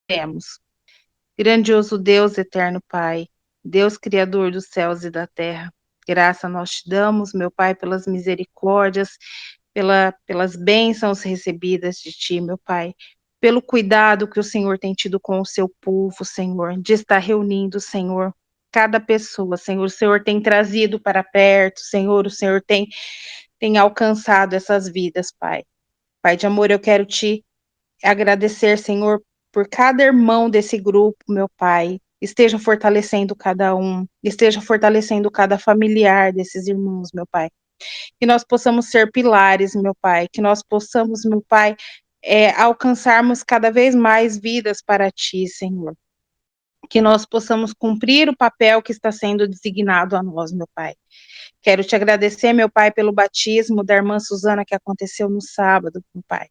Temos. Grandioso Deus, eterno Pai, Deus Criador dos céus e da terra, graça nós te damos, meu Pai, pelas misericórdias, pelas bênçãos recebidas de ti, meu Pai, pelo cuidado que o Senhor tem tido com o seu povo, Senhor, de estar reunindo, Senhor, cada pessoa, Senhor, o Senhor tem trazido para perto, Senhor, o Senhor tem alcançado essas vidas, Pai. Pai de amor, eu quero te agradecer, Senhor, por cada irmão desse grupo, meu Pai. Esteja fortalecendo cada um, esteja fortalecendo cada familiar desses irmãos, meu Pai. Que nós possamos ser pilares, meu Pai. Que nós possamos, meu Pai, alcançarmos cada vez mais vidas para Ti, Senhor. Que nós possamos cumprir o papel que está sendo designado a nós, meu Pai. Quero te agradecer, meu Pai, pelo batismo da irmã Suzana que aconteceu no sábado, meu Pai.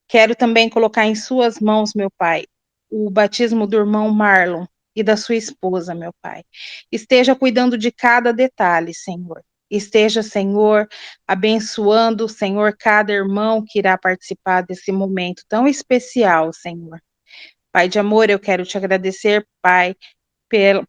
Quero também colocar em suas mãos, meu Pai, o batismo do irmão Marlon e da sua esposa, meu Pai. Esteja cuidando de cada detalhe, Senhor. Esteja, Senhor, abençoando, Senhor, cada irmão que irá participar desse momento tão especial, Senhor. Pai de amor, eu quero te agradecer, Pai,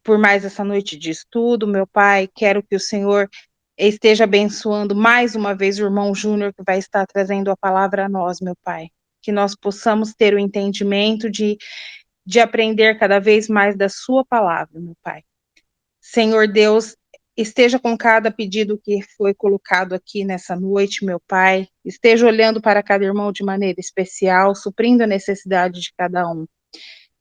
por mais essa noite de estudo, meu Pai. Quero que o Senhor esteja abençoando mais uma vez o irmão Júnior, que vai estar trazendo a palavra a nós, meu Pai. Que nós possamos ter o entendimento de aprender cada vez mais da sua palavra, meu Pai. Senhor Deus, esteja com cada pedido que foi colocado aqui nessa noite, meu Pai. Esteja olhando para cada irmão de maneira especial, suprindo a necessidade de cada um.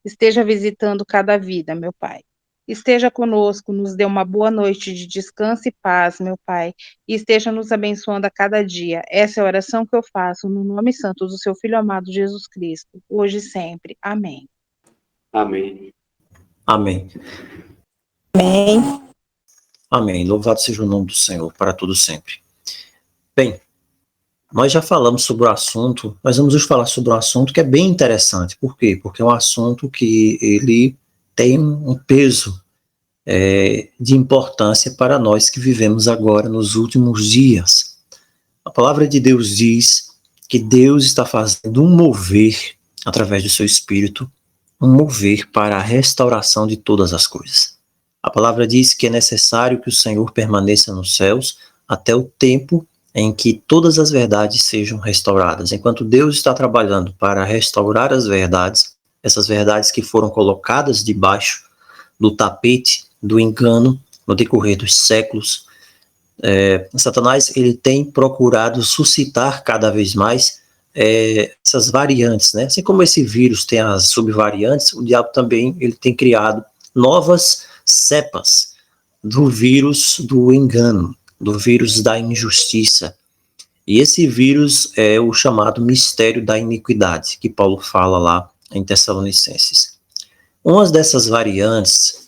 Esteja visitando cada vida, meu Pai. Esteja conosco, nos dê uma boa noite de descanso e paz, meu Pai, e esteja nos abençoando a cada dia. Essa é a oração que eu faço no nome santo do seu Filho amado Jesus Cristo, hoje e sempre. Amém. Amém. Amém. Amém. Amém. Louvado seja o nome do Senhor para todo sempre. Bem, nós já falamos sobre o assunto, mas vamos hoje falar sobre um assunto que é bem interessante. Por quê? Porque é um assunto que ele tem um peso de importância para nós que vivemos agora nos últimos dias. A palavra de Deus diz que Deus está fazendo um mover através do seu Espírito, um mover para a restauração de todas as coisas. A palavra diz que é necessário que o Senhor permaneça nos céus até o tempo em que todas as verdades sejam restauradas. Enquanto Deus está trabalhando para restaurar as verdades, essas verdades que foram colocadas debaixo do tapete do engano no decorrer dos séculos, Satanás ele tem procurado suscitar cada vez mais essas variantes, né? Assim como esse vírus tem as subvariantes, o diabo também ele tem criado novas cepas do vírus do engano, do vírus da injustiça. E esse vírus é o chamado mistério da iniquidade, que Paulo fala lá em Tessalonicenses. Uma dessas variantes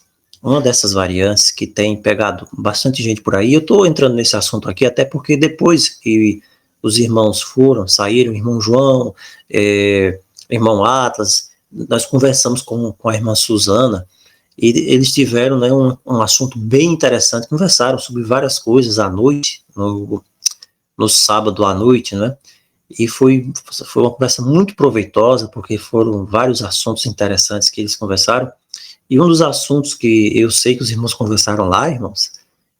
que tem pegado bastante gente por aí, eu estou entrando nesse assunto aqui até porque depois que os irmãos saíram, irmão João, irmão Atlas, nós conversamos com a irmã Suzana, e eles tiveram, né, um assunto bem interessante, conversaram sobre várias coisas à noite, no sábado à noite, né, e foi uma conversa muito proveitosa, porque foram vários assuntos interessantes que eles conversaram. E um dos assuntos que eu sei que os irmãos conversaram lá, irmãos,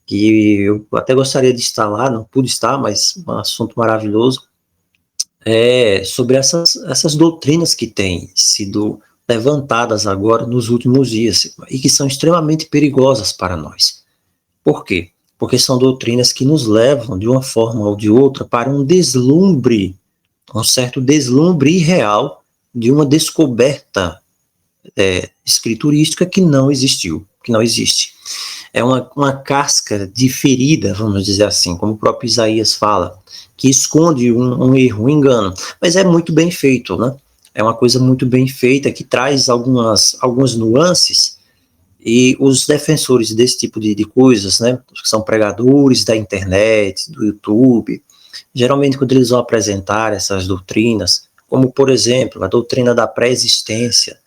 que eu até gostaria de estar lá, não pude estar, mas um assunto maravilhoso, é sobre essas doutrinas que têm sido levantadas agora nos últimos dias e que são extremamente perigosas para nós. Por quê? Porque são doutrinas que nos levam, de uma forma ou de outra, para um certo deslumbre irreal de uma descoberta escriturística que não existiu, que não existe. É uma casca de ferida, vamos dizer assim, como o próprio Isaías fala, que esconde um erro, um engano, mas é muito bem feito, né? É uma coisa muito bem feita, que traz algumas nuances, e os defensores desse tipo de coisas, né, que são pregadores da internet, do YouTube, geralmente quando eles vão apresentar essas doutrinas, como por exemplo, a doutrina da pré-existência,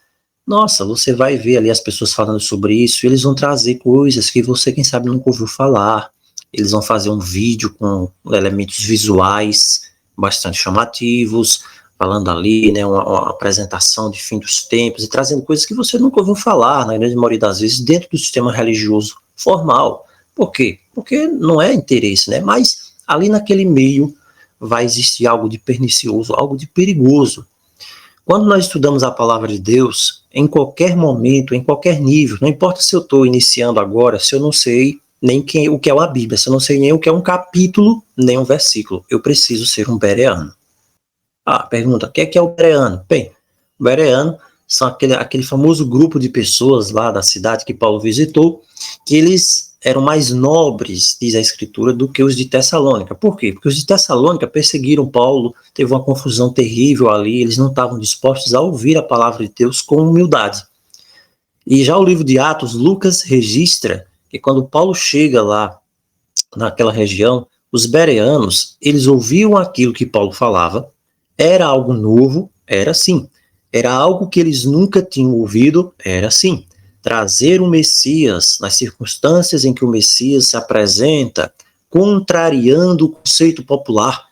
nossa, você vai ver ali as pessoas falando sobre isso, e eles vão trazer coisas que você, quem sabe, nunca ouviu falar. Eles vão fazer um vídeo com elementos visuais bastante chamativos, falando ali, né, uma apresentação de fim dos tempos e trazendo coisas que você nunca ouviu falar, na grande maioria das vezes, dentro do sistema religioso formal. Por quê? Porque não é interesse, né? Mas ali naquele meio vai existir algo de pernicioso, algo de perigoso. Quando nós estudamos a palavra de Deus, em qualquer momento, em qualquer nível, não importa se eu estou iniciando agora, se eu não sei nem o que é uma Bíblia, se eu não sei nem o que é um capítulo, nem um versículo, eu preciso ser um bereano. Pergunta, o que é o bereano? Bem, o bereano são aquele famoso grupo de pessoas lá da cidade que Paulo visitou, que eles eram mais nobres, diz a Escritura, do que os de Tessalônica. Por quê? Porque os de Tessalônica perseguiram Paulo, teve uma confusão terrível ali, eles não estavam dispostos a ouvir a palavra de Deus com humildade. E já o livro de Atos, Lucas registra que quando Paulo chega lá naquela região, os bereanos, eles ouviam aquilo que Paulo falava, era algo novo, era sim. Era algo que eles nunca tinham ouvido, era sim. Trazer o Messias nas circunstâncias em que o Messias se apresenta, contrariando o conceito popular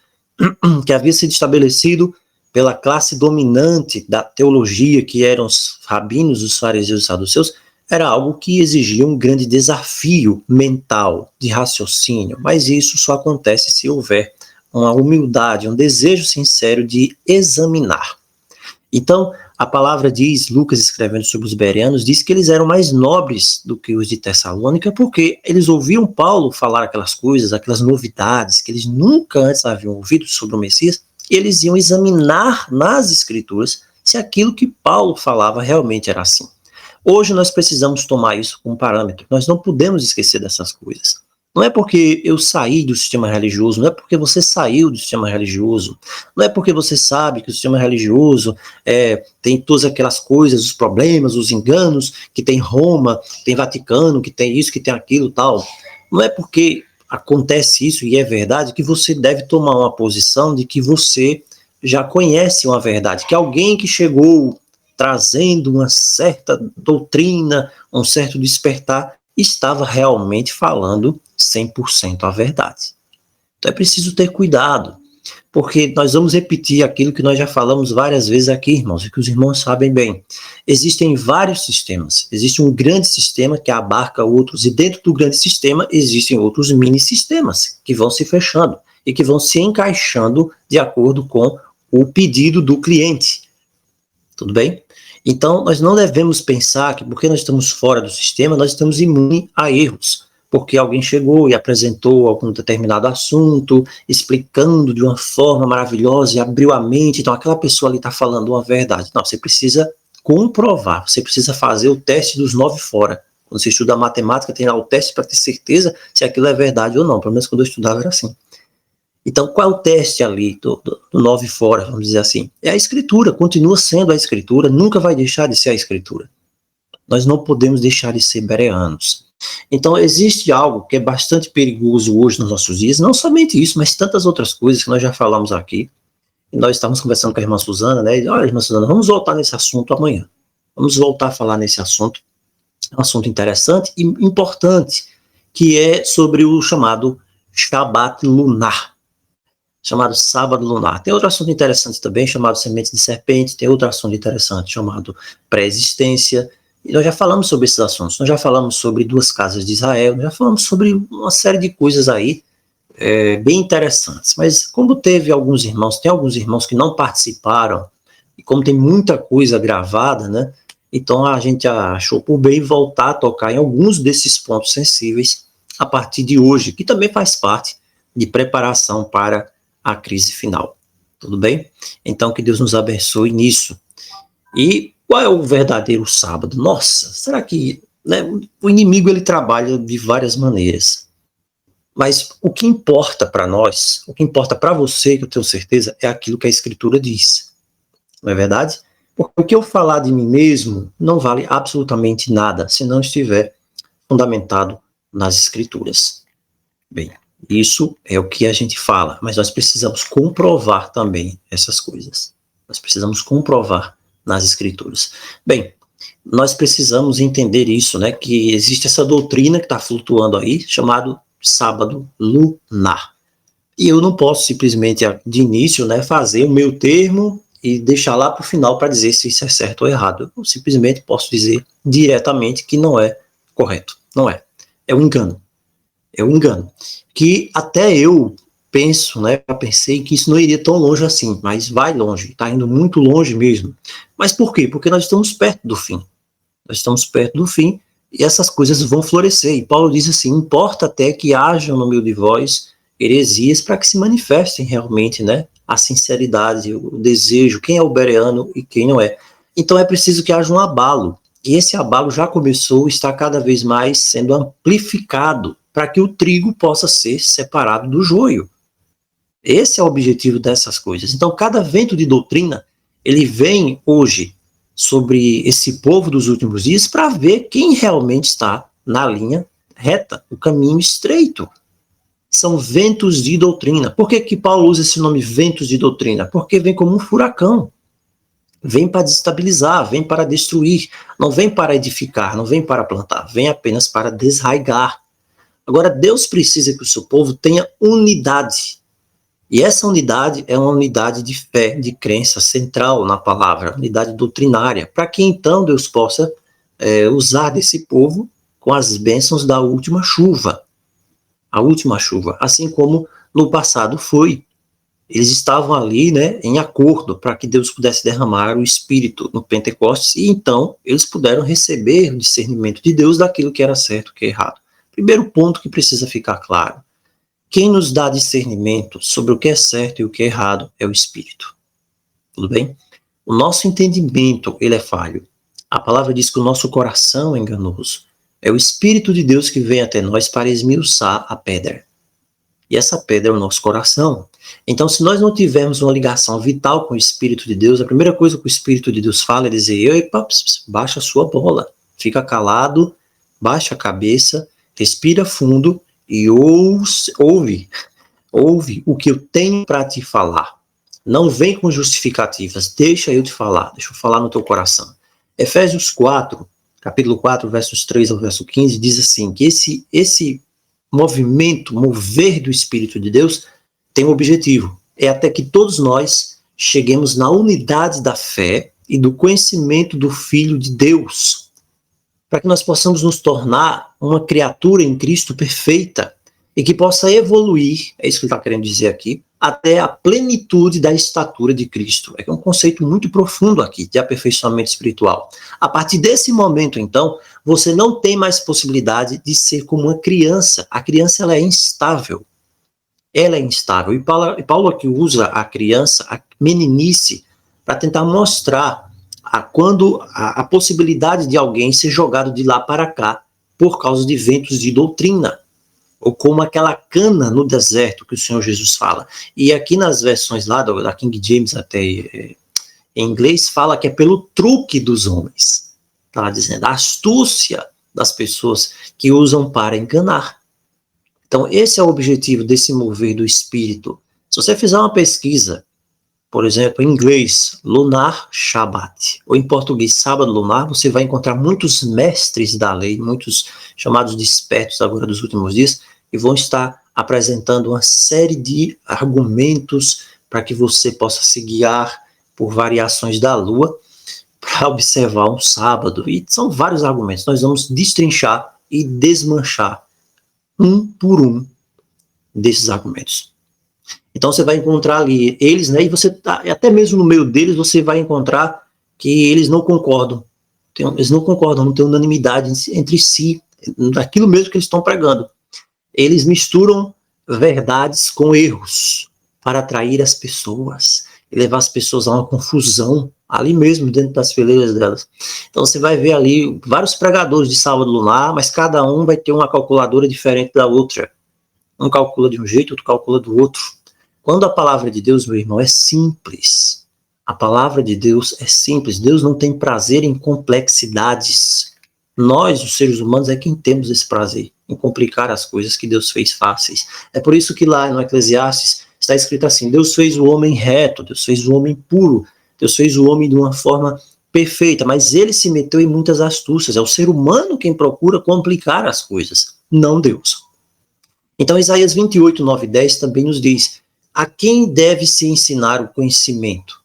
que havia sido estabelecido pela classe dominante da teologia, que eram os rabinos, os fariseus e os saduceus, era algo que exigia um grande desafio mental, de raciocínio, mas isso só acontece se houver uma humildade, um desejo sincero de examinar. Então, a palavra diz, Lucas escrevendo sobre os bereanos, diz que eles eram mais nobres do que os de Tessalônica, porque eles ouviam Paulo falar aquelas coisas, aquelas novidades que eles nunca antes haviam ouvido sobre o Messias, e eles iam examinar nas Escrituras se aquilo que Paulo falava realmente era assim. Hoje nós precisamos tomar isso como parâmetro, nós não podemos esquecer dessas coisas. Não é porque eu saí do sistema religioso, não é porque você saiu do sistema religioso, não é porque você sabe que o sistema religioso tem todas aquelas coisas, os problemas, os enganos, que tem Roma, tem Vaticano, que tem isso, que tem aquilo tal. Não é porque acontece isso e é verdade que você deve tomar uma posição de que você já conhece uma verdade, que alguém que chegou trazendo uma certa doutrina, um certo despertar, estava realmente falando 100% a verdade. Então é preciso ter cuidado, porque nós vamos repetir aquilo que nós já falamos várias vezes aqui, irmãos, e que os irmãos sabem bem. Existem vários sistemas. Existe um grande sistema que abarca outros, e dentro do grande sistema existem outros mini-sistemas que vão se fechando e que vão se encaixando de acordo com o pedido do cliente. Tudo bem? Então, nós não devemos pensar que porque nós estamos fora do sistema, nós estamos imunes a erros. Porque alguém chegou e apresentou algum determinado assunto, explicando de uma forma maravilhosa e abriu a mente, então aquela pessoa ali está falando uma verdade. Não, você precisa comprovar, você precisa fazer o teste dos 9 fora. Quando você estuda matemática, tem lá o teste para ter certeza se aquilo é verdade ou não. Pelo menos quando eu estudava era assim. Então, qual é o teste ali do 9 fora, vamos dizer assim? É a Escritura, continua sendo a Escritura, nunca vai deixar de ser a Escritura. Nós não podemos deixar de ser bereanos. Então, existe algo que é bastante perigoso hoje nos nossos dias, não somente isso, mas tantas outras coisas que nós já falamos aqui. E nós estávamos conversando com a irmã Suzana, né? E, olha, irmã Suzana, vamos voltar nesse assunto amanhã. Vamos voltar a falar nesse assunto. É um assunto interessante e importante, que é sobre o chamado Shabat lunar. Chamado sábado lunar. Tem outro assunto interessante também, chamado semente de serpente, tem outro assunto interessante, chamado pré-existência, e nós já falamos sobre esses assuntos, nós já falamos sobre 2 casas de Israel, nós já falamos sobre uma série de coisas aí, bem interessantes, mas como tem alguns irmãos que não participaram, e como tem muita coisa gravada, né, então a gente achou por bem voltar a tocar em alguns desses pontos sensíveis a partir de hoje, que também faz parte de preparação para a crise final. Tudo bem? Então, que Deus nos abençoe nisso. E qual é o verdadeiro sábado? Nossa, será que o inimigo ele trabalha de várias maneiras? Mas o que importa para nós, o que importa para você, que eu tenho certeza, é aquilo que a Escritura diz. Não é verdade? Porque o que eu falar de mim mesmo não vale absolutamente nada se não estiver fundamentado nas Escrituras. Bem, isso é o que a gente fala, mas nós precisamos comprovar também essas coisas. Nós precisamos comprovar nas Escrituras. Bem, nós precisamos entender isso, né? Que existe essa doutrina que está flutuando aí, chamado sábado lunar. E eu não posso simplesmente, de início, né, fazer o meu termo e deixar lá para o final para dizer se isso é certo ou errado. Eu simplesmente posso dizer diretamente que não é correto. Não é. É um engano. É um engano. Que até eu penso, né? Eu pensei que isso não iria tão longe assim, mas vai longe. Está indo muito longe mesmo. Mas por quê? Porque nós estamos perto do fim. Nós estamos perto do fim e essas coisas vão florescer. E Paulo diz assim, importa até que hajam no meio de vós heresias para que se manifestem realmente, né? A sinceridade, o desejo, quem é o bereano e quem não é. Então é preciso que haja um abalo. E esse abalo já começou, está cada vez mais sendo amplificado para que o trigo possa ser separado do joio. Esse é o objetivo dessas coisas. Então cada vento de doutrina, ele vem hoje sobre esse povo dos últimos dias para ver quem realmente está na linha reta, o caminho estreito. São ventos de doutrina. Por que Paulo usa esse nome ventos de doutrina? Porque vem como um furacão. Vem para desestabilizar, vem para destruir, não vem para edificar, não vem para plantar, vem apenas para desraigar. Agora, Deus precisa que o seu povo tenha unidade. E essa unidade é uma unidade de fé, de crença central na palavra, unidade doutrinária, para que então Deus possa usar desse povo com as bênçãos da última chuva. A última chuva, assim como no passado foi. Eles estavam ali, né, em acordo para que Deus pudesse derramar o Espírito no Pentecostes e então eles puderam receber o discernimento de Deus daquilo que era certo e o que é errado. Primeiro ponto que precisa ficar claro. Quem nos dá discernimento sobre o que é certo e o que é errado é o Espírito. Tudo bem? O nosso entendimento, ele é falho. A palavra diz que o nosso coração é enganoso. É o Espírito de Deus que vem até nós para esmiuçar a pedra. E essa pedra é o nosso coração. Então, se nós não tivermos uma ligação vital com o Espírito de Deus, a primeira coisa que o Espírito de Deus fala é dizer, epa, baixa a sua bola, fica calado, baixa a cabeça, respira fundo e ouve o que eu tenho para te falar. Não vem com justificativas, deixa eu te falar, deixa eu falar no teu coração. Efésios 4, capítulo 4, versos 3 ao verso 15, diz assim, que esse mover do Espírito de Deus tem um objetivo, é até que todos nós cheguemos na unidade da fé e do conhecimento do Filho de Deus, para que nós possamos nos tornar uma criatura em Cristo perfeita e que possa evoluir, é isso que ele está querendo dizer aqui, até a plenitude da estatura de Cristo. É um conceito muito profundo aqui, de aperfeiçoamento espiritual. A partir desse momento, então, você não tem mais possibilidade de ser como uma criança. A criança, ela é instável. Ela é instável. E Paulo aqui usa a criança, a meninice, para tentar mostrar a possibilidade de alguém ser jogado de lá para cá por causa de ventos de doutrina. Ou como aquela cana no deserto que o Senhor Jesus fala. E aqui nas versões lá da King James até em inglês fala que é pelo truque dos homens. Está dizendo a astúcia das pessoas que usam para enganar. Então esse é o objetivo desse mover do Espírito. Se você fizer uma pesquisa, por exemplo, em inglês, lunar Shabbat, ou em português, sábado lunar, você vai encontrar muitos mestres da lei, muitos chamados de espertos agora dos últimos dias, e vão estar apresentando uma série de argumentos para que você possa se guiar por variações da lua para observar um sábado. E são vários argumentos. Nós vamos destrinchar e desmanchar um por um desses argumentos. Então você vai encontrar ali eles, né? E você até mesmo no meio deles você vai encontrar que eles não concordam. Eles não concordam, não tem unanimidade entre si daquilo mesmo que eles estão pregando. Eles misturam verdades com erros para atrair as pessoas e levar as pessoas a uma confusão ali mesmo dentro das fileiras delas. Então você vai ver ali vários pregadores de sábado lunar, mas cada um vai ter uma calculadora diferente da outra. Um calcula de um jeito, outro calcula do outro. Quando a palavra de Deus, meu irmão, é simples. A palavra de Deus é simples. Deus não tem prazer em complexidades. Nós, os seres humanos, é quem temos esse prazer em complicar as coisas que Deus fez fáceis. É por isso que lá no Eclesiastes está escrito assim, Deus fez o homem reto, Deus fez o homem puro, Deus fez o homem de uma forma perfeita, mas ele se meteu em muitas astúcias. É o ser humano quem procura complicar as coisas, não Deus. Então Isaías 28, 9 e 10 também nos diz, a quem deve se ensinar o conhecimento?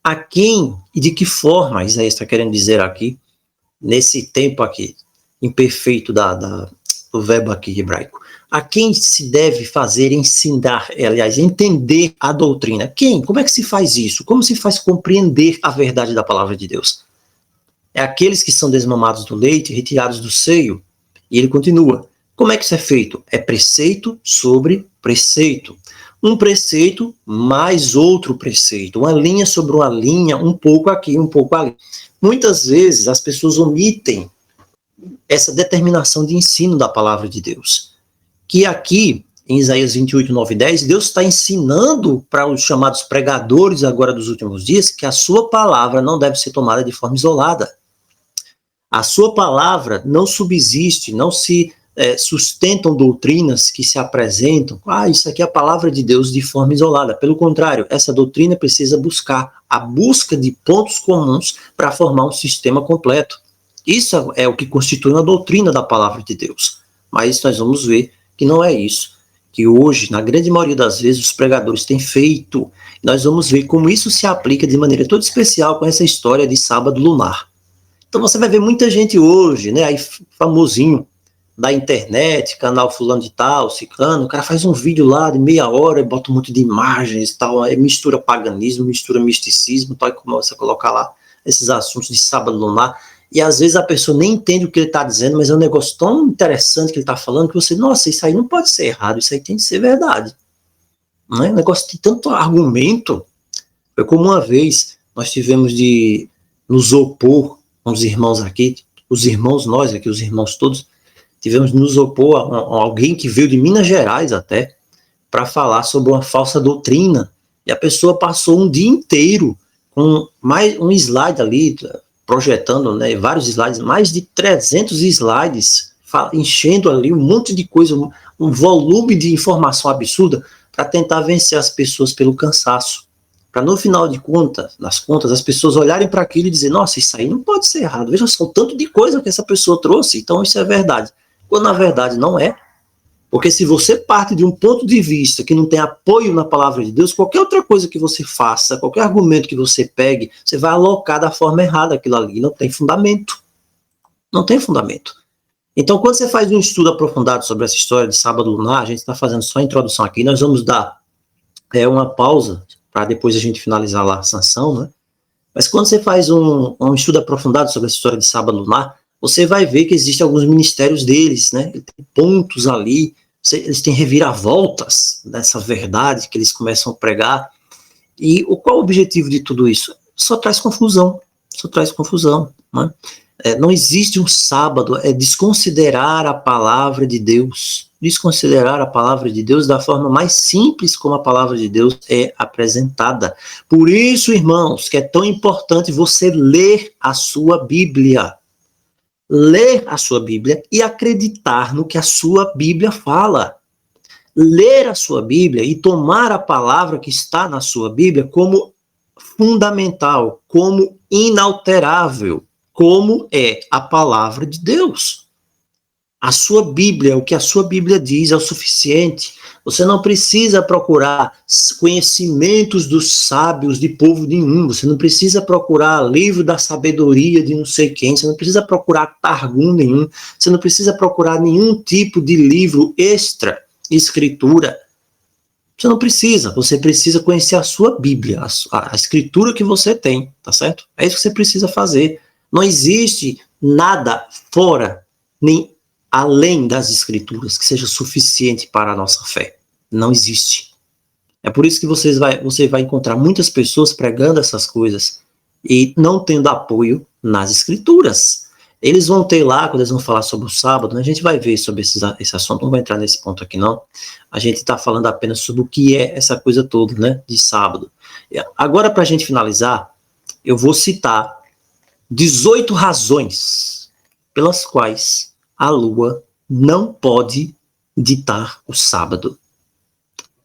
A quem e de que forma, Isaías está querendo dizer aqui, nesse tempo aqui, imperfeito do verbo aqui hebraico, a quem se deve fazer ensinar, aliás, entender a doutrina? Quem? Como é que se faz isso? Como se faz compreender a verdade da palavra de Deus? É aqueles que são desmamados do leite, retirados do seio. E ele continua. Como é que isso é feito? É preceito sobre preceito. Um preceito mais outro preceito. Uma linha sobre uma linha, um pouco aqui, um pouco ali. Muitas vezes as pessoas omitem essa determinação de ensino da palavra de Deus. Que aqui, em Isaías 28, 9 e 10, Deus está ensinando para os chamados pregadores agora dos últimos dias que a sua palavra não deve ser tomada de forma isolada. A sua palavra não subsiste, não se sustentam doutrinas que se apresentam. Isso aqui é a palavra de Deus de forma isolada. Pelo contrário, essa doutrina precisa buscar a busca de pontos comuns para formar um sistema completo. Isso é o que constitui uma doutrina da palavra de Deus. Mas nós vamos ver que não é isso. Que hoje, na grande maioria das vezes, os pregadores têm feito. Nós vamos ver como isso se aplica de maneira toda especial com essa história de sábado lunar. Então você vai ver muita gente hoje, né, aí famosinho da internet, canal fulano de tal, ciclano, o cara faz um vídeo lá de meia hora e bota um monte de imagens e tal, aí mistura paganismo, mistura misticismo, tal, e começa a colocar lá esses assuntos de sábado lunar, e às vezes a pessoa nem entende o que ele está dizendo, mas é um negócio tão interessante que ele está falando, que você, nossa, isso aí não pode ser errado, isso aí tem que ser verdade. Não é? O negócio tem tanto argumento. Foi como uma vez nós tivemos de nos opor com os irmãos aqui, os irmãos nós aqui, os irmãos todos, tivemos de nos opor a alguém que veio de Minas Gerais até, para falar sobre uma falsa doutrina, e a pessoa passou um dia inteiro com mais um slide ali, projetando, né, vários slides, mais de 300 slides, enchendo ali um monte de coisa, um volume de informação absurda, para tentar vencer as pessoas pelo cansaço. Para no final de contas, as pessoas olharem para aquilo e dizer, nossa, isso aí não pode ser errado, veja só o tanto de coisa que essa pessoa trouxe, então isso é verdade. Quando na verdade não é, porque se você parte de um ponto de vista que não tem apoio na palavra de Deus, qualquer outra coisa que você faça, qualquer argumento que você pegue, você vai alocar da forma errada aquilo ali, não tem fundamento. Não tem fundamento. Então, quando você faz um estudo aprofundado sobre essa história de sábado lunar, a gente está fazendo só a introdução aqui, nós vamos dar uma pausa, para depois a gente finalizar lá a sanção, né? Mas quando você faz um estudo aprofundado sobre a história de sábado lunar, você vai ver que existem alguns ministérios deles, né? Tem pontos ali, eles têm reviravoltas nessa verdade que eles começam a pregar. E qual o objetivo de tudo isso? Só traz confusão, né? Não existe um sábado, é desconsiderar a palavra de Deus, desconsiderar a palavra de Deus da forma mais simples como a palavra de Deus é apresentada. Por isso, irmãos, que é tão importante você ler a sua Bíblia. Ler a sua Bíblia e acreditar no que a sua Bíblia fala. Ler a sua Bíblia e tomar a palavra que está na sua Bíblia como fundamental, como inalterável, como é a palavra de Deus. A sua Bíblia, o que a sua Bíblia diz é o suficiente. Você não precisa procurar conhecimentos dos sábios de povo nenhum. Você não precisa procurar livro da sabedoria de não sei quem. Você não precisa procurar Targum nenhum. Você não precisa procurar nenhum tipo de livro extra, escritura. Você não precisa. Você precisa conhecer a sua Bíblia, a escritura que você tem, tá certo? É isso que você precisa fazer. Não existe nada fora, nem além das escrituras, que seja suficiente para a nossa fé. Não existe. É por isso que você vai encontrar muitas pessoas pregando essas coisas e não tendo apoio nas escrituras. Eles vão ter lá, quando eles vão falar sobre o sábado, né, a gente vai ver sobre esse assunto, não vou entrar nesse ponto aqui não. A gente está falando apenas sobre o que é essa coisa toda, né, de sábado. Agora, para a gente finalizar, eu vou citar 18 razões pelas quais a lua não pode ditar o sábado.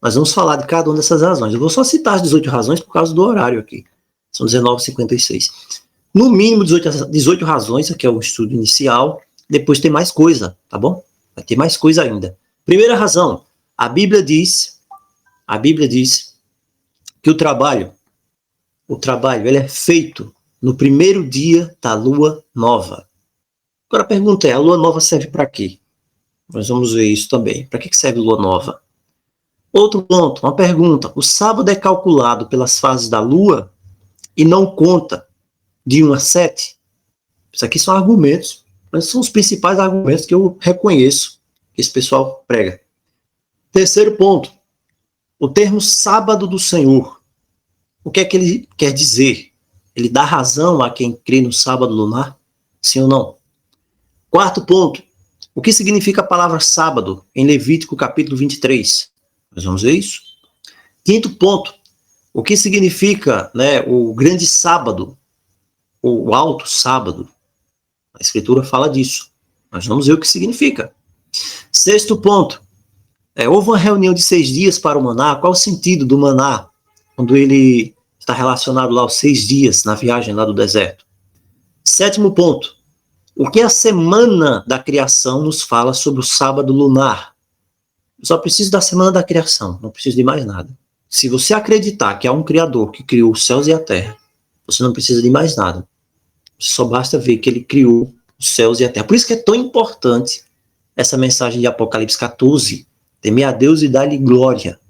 Nós vamos falar de cada uma dessas razões. Eu vou só citar as 18 razões por causa do horário aqui. São 19h56. No mínimo 18 razões, aqui é o estudo inicial. Depois tem mais coisa, tá bom? Vai ter mais coisa ainda. Primeira razão, a Bíblia diz que o trabalho o trabalho, ele é feito no primeiro dia da lua nova. Agora a pergunta é, a lua nova serve para quê? Nós vamos ver isso também. Para que serve a lua nova? Outro ponto, uma pergunta. O sábado é calculado pelas fases da lua e não conta de 1 a 7? Isso aqui são argumentos, mas são os principais argumentos que eu reconheço que esse pessoal prega. Terceiro ponto, o termo sábado do Senhor. O que é que ele quer dizer? Ele dá razão a quem crê no sábado lunar? Sim ou não? Quarto ponto, o que significa a palavra sábado em Levítico capítulo 23? Nós vamos ver isso. Quinto ponto, o que significa, né, o grande sábado, ou o alto sábado? A Escritura fala disso. Nós vamos ver o que significa. Sexto ponto, houve uma reunião de 6 dias para o maná. Qual o sentido do maná quando ele está relacionado lá aos 6 dias na viagem lá do deserto? Sétimo ponto, o que a semana da criação nos fala sobre o sábado lunar? Eu só preciso da semana da criação, não preciso de mais nada. Se você acreditar que há um Criador que criou os céus e a terra, você não precisa de mais nada. Só basta ver que ele criou os céus e a terra. Por isso que é tão importante essa mensagem de Apocalipse 14, temer a Deus e dar-lhe glória,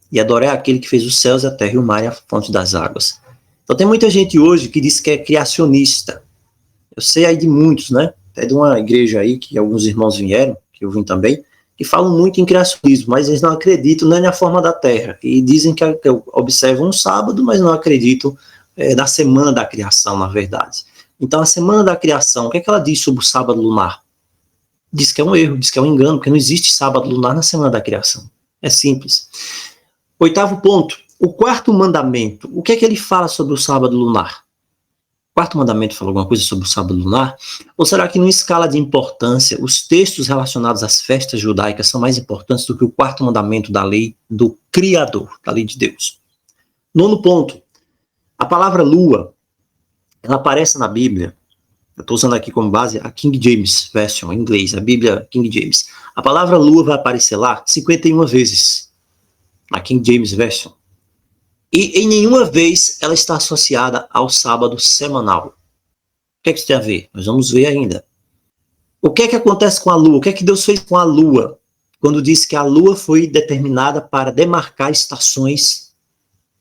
e adorar aquele que fez os céus, a terra e o mar e a fonte das águas. Então tem muita gente hoje que diz que é criacionista. Eu sei aí de muitos, né? Até de uma igreja aí, que alguns irmãos vieram, que eu vim também, que falam muito em criacionismo, mas eles não acreditam nem na forma da terra. E dizem que observam um sábado, mas não acreditam na semana da criação, na verdade. Então a semana da criação, o que é que ela diz sobre o sábado lunar? Diz que é um erro, diz que é um engano, porque não existe sábado lunar na semana da criação. É simples. Oitavo ponto, o quarto mandamento. O que é que ele fala sobre o sábado lunar? O quarto mandamento fala alguma coisa sobre o sábado lunar? Ou será que, numa escala de importância, os textos relacionados às festas judaicas são mais importantes do que o quarto mandamento da lei do Criador, da lei de Deus? Nono ponto, a palavra lua, ela aparece na Bíblia. Eu estou usando aqui como base a King James Version, em inglês, a Bíblia King James. A palavra lua vai aparecer lá 51 vezes, na King James Version. E em nenhuma vez ela está associada ao sábado semanal. O que é que isso tem a ver? Nós vamos ver ainda. O que é que acontece com a lua? O que é que Deus fez com a lua? Quando disse que a lua foi determinada para demarcar estações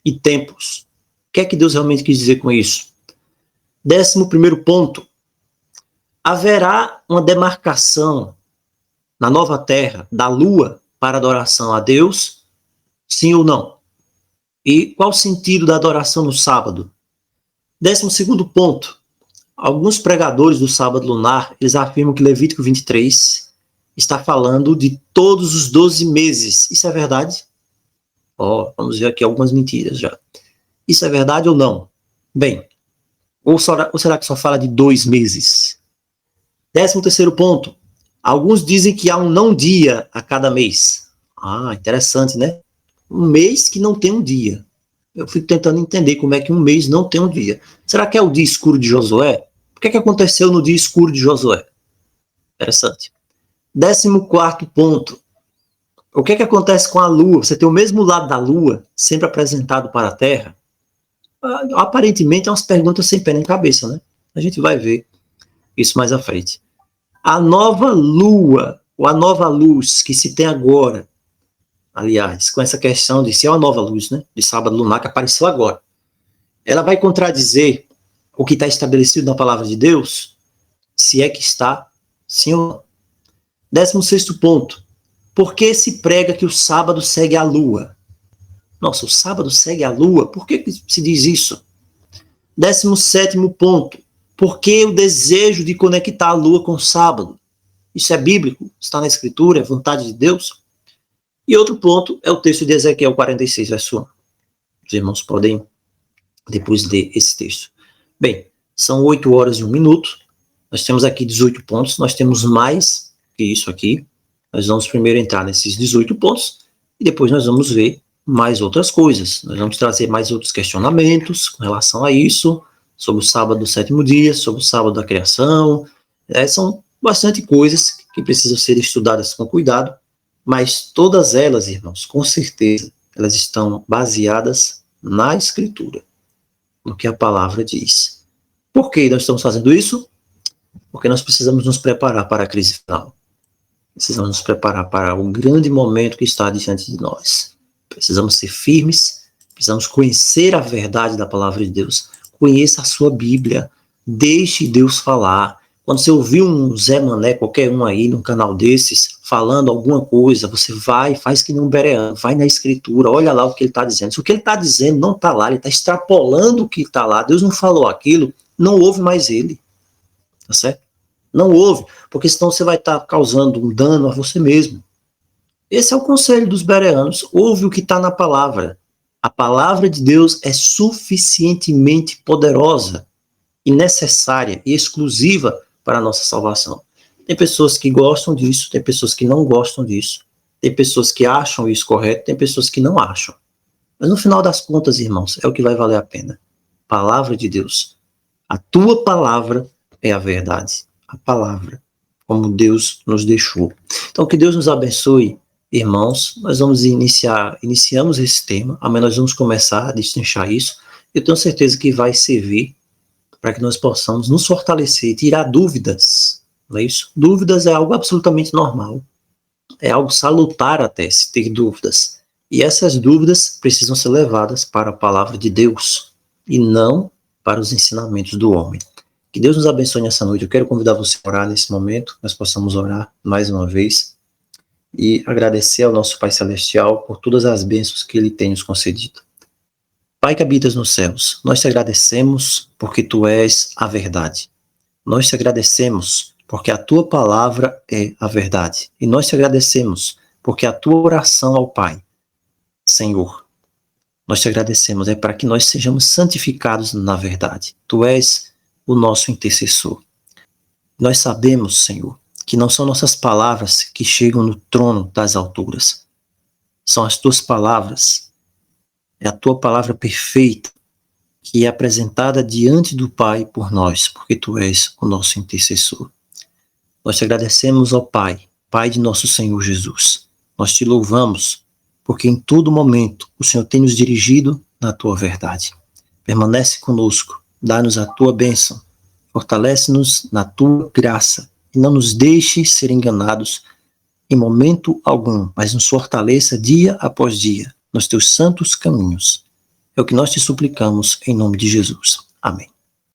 e tempos. O que é que Deus realmente quis dizer com isso? 11º ponto. Haverá uma demarcação na nova terra da lua para adoração a Deus? Sim ou não? E qual o sentido da adoração no sábado? 12º ponto. Alguns pregadores do sábado lunar, eles afirmam que Levítico 23 está falando de todos os 12 meses. Isso é verdade? Vamos ver aqui algumas mentiras já. Isso é verdade ou não? Bem, ou será que só fala de 2 meses? 13º ponto. Alguns dizem que há um não dia a cada mês. Interessante, né? Um mês que não tem um dia. Eu fico tentando entender como é que um mês não tem um dia. Será que é o dia escuro de Josué? O que é que aconteceu no dia escuro de Josué? Interessante. 14º ponto. O que é que acontece com a lua? Você tem o mesmo lado da lua sempre apresentado para a Terra? Aparentemente, é umas perguntas sem pé nem cabeça, né? A gente vai ver isso mais à frente. A nova lua, ou a nova luz que se tem agora, aliás, com essa questão de se é uma nova luz, né, de sábado lunar que apareceu agora, ela vai contradizer o que está estabelecido na palavra de Deus? Se é que está, sim ou não? 16º ponto. Por que se prega que o sábado segue a lua? Nossa, o sábado segue a lua? Por que se diz isso? 17º ponto. Por que o desejo de conectar a lua com o sábado? Isso é bíblico? Está na Escritura? É vontade de Deus? E outro ponto é o texto de Ezequiel 46, verso 1. Os irmãos podem depois ler esse texto. Bem, são 8 horas e 1 minuto. Nós temos aqui 18 pontos. Nós temos mais que isso aqui. Nós vamos primeiro entrar nesses 18 pontos e depois nós vamos ver mais outras coisas. Nós vamos trazer mais outros questionamentos com relação a isso, sobre o sábado do 7º dia, sobre o sábado da criação. São bastante coisas que precisam ser estudadas com cuidado, mas todas elas, irmãos, com certeza, elas estão baseadas na Escritura. no que a palavra diz. Por que nós estamos fazendo isso? Porque nós precisamos nos preparar para a crise final. Precisamos nos preparar para o grande momento que está diante de nós. Precisamos ser firmes, precisamos conhecer a verdade da palavra de Deus. Conheça a sua Bíblia, deixe Deus falar. Quando você ouvir um Zé Mané, qualquer um aí, num canal desses, falando alguma coisa, você vai, faz que nem um bereano, vai na escritura, olha lá o que ele está dizendo. Se o que ele está dizendo não está lá, ele está extrapolando o que está lá, Deus não falou aquilo, não ouve mais ele. Tá certo? Não ouve, porque senão você vai estar causando um dano a você mesmo. Esse é o conselho dos bereanos. Ouve o que está na palavra. A palavra de Deus é suficientemente poderosa e necessária e exclusiva para a nossa salvação. Tem pessoas que gostam disso, tem pessoas que não gostam disso, tem pessoas que acham isso correto, tem pessoas que não acham. Mas no final das contas, irmãos, é o que vai valer a pena. Palavra de Deus. A tua palavra é a verdade. A palavra, como Deus nos deixou. Então, que Deus nos abençoe, irmãos. Nós iniciamos esse tema, amanhã nós vamos começar a destrinchar isso. Eu tenho certeza que vai servir para que nós possamos nos fortalecer e tirar dúvidas, não é isso? Dúvidas é algo absolutamente normal, é algo salutar até se ter dúvidas, e essas dúvidas precisam ser levadas para a palavra de Deus, e não para os ensinamentos do homem. Que Deus nos abençoe nessa noite. Eu quero convidar você a orar nesse momento, nós possamos orar mais uma vez, e agradecer ao nosso Pai Celestial por todas as bênçãos que Ele tem nos concedido. Pai que habitas nos céus, nós te agradecemos porque Tu és a verdade. Nós te agradecemos porque a Tua palavra é a verdade. E nós te agradecemos porque a Tua oração ao Pai, Senhor, nós te agradecemos, é para que nós sejamos santificados na verdade. Tu és o nosso intercessor. Nós sabemos, Senhor, que não são nossas palavras que chegam no trono das alturas. São as Tuas palavras. É a Tua palavra perfeita que é apresentada diante do Pai por nós, porque Tu és o nosso intercessor. Nós te agradecemos, ó Pai, Pai de nosso Senhor Jesus. Nós te louvamos, porque em todo momento o Senhor tem nos dirigido na Tua verdade. Permanece conosco, dá-nos a Tua bênção, fortalece-nos na Tua graça e não nos deixe ser enganados em momento algum, mas nos fortaleça dia após dia nos Teus santos caminhos. É o que nós te suplicamos em nome de Jesus. Amém.